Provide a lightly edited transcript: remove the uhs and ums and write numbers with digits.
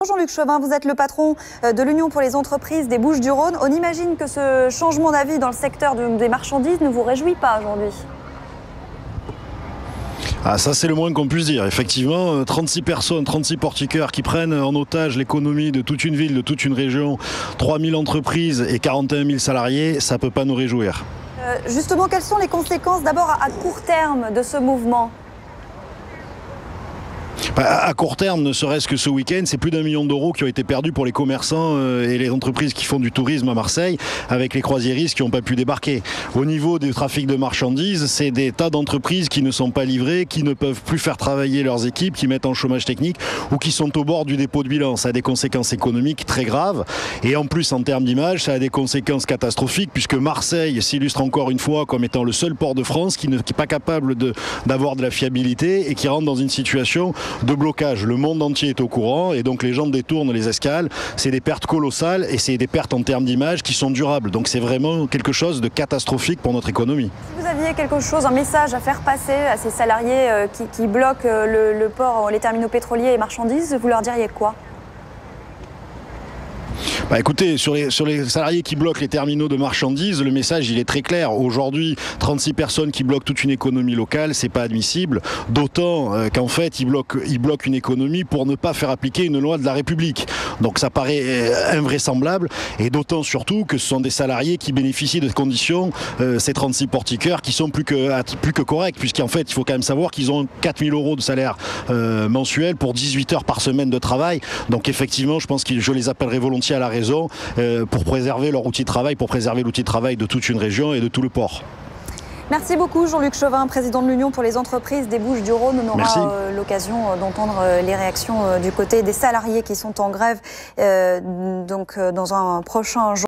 Jean-Luc Chauvin, vous êtes le patron de l'Union pour les entreprises des Bouches-du-Rhône. On imagine que ce changement d'avis dans le secteur des marchandises ne vous réjouit pas aujourd'hui. Ah, ça c'est le moins qu'on puisse dire. Effectivement, 36 personnes, 36 portiqueurs qui prennent en otage l'économie de toute une ville, de toute une région, 3000 entreprises et 41 000 salariés, ça ne peut pas nous réjouir. Justement, quelles sont les conséquences d'abord à court terme de ce mouvement ? À court terme, ne serait-ce que ce week-end, c'est plus d'1 million d'euros qui ont été perdus pour les commerçants et les entreprises qui font du tourisme à Marseille, avec les croisiéristes qui n'ont pas pu débarquer. Au niveau du trafic de marchandises, c'est des tas d'entreprises qui ne sont pas livrées, qui ne peuvent plus faire travailler leurs équipes, qui mettent en chômage technique ou qui sont au bord du dépôt de bilan. Ça a des conséquences économiques très graves. Et en plus, en termes d'image, ça a des conséquences catastrophiques, puisque Marseille s'illustre encore une fois comme étant le seul port de France qui n'est pas capable d'avoir de la fiabilité et qui rentre dans une situation de blocage. Le monde entier est au courant et donc les gens détournent les escales. C'est des pertes colossales et c'est des pertes en termes d'image qui sont durables. Donc c'est vraiment quelque chose de catastrophique pour notre économie. Si vous aviez quelque chose, un message à faire passer à ces salariés qui bloquent le port, les terminaux pétroliers et marchandises, vous leur diriez quoi ? Écoutez, sur les salariés qui bloquent les terminaux de marchandises, le message il est très clair. Aujourd'hui, 36 personnes qui bloquent toute une économie locale, c'est pas admissible. D'autant qu'en fait, ils bloquent une économie pour ne pas faire appliquer une loi de la République. Donc ça paraît invraisemblable. Et d'autant surtout que ce sont des salariés qui bénéficient de conditions, ces 36 portiqueurs, qui sont plus que corrects, puisqu'en fait, il faut quand même savoir qu'ils ont 4 000 euros de salaire mensuel pour 18 heures par semaine de travail. Donc effectivement, je pense que je les appellerai volontiers à la raison pour préserver leur outil de travail, pour préserver l'outil de travail de toute une région et de tout le port. Merci beaucoup Jean-Luc Chauvin, président de l'Union pour les entreprises des Bouches-du-Rhône. On aura l'occasion d'entendre les réactions du côté des salariés qui sont en grève dans un prochain jour.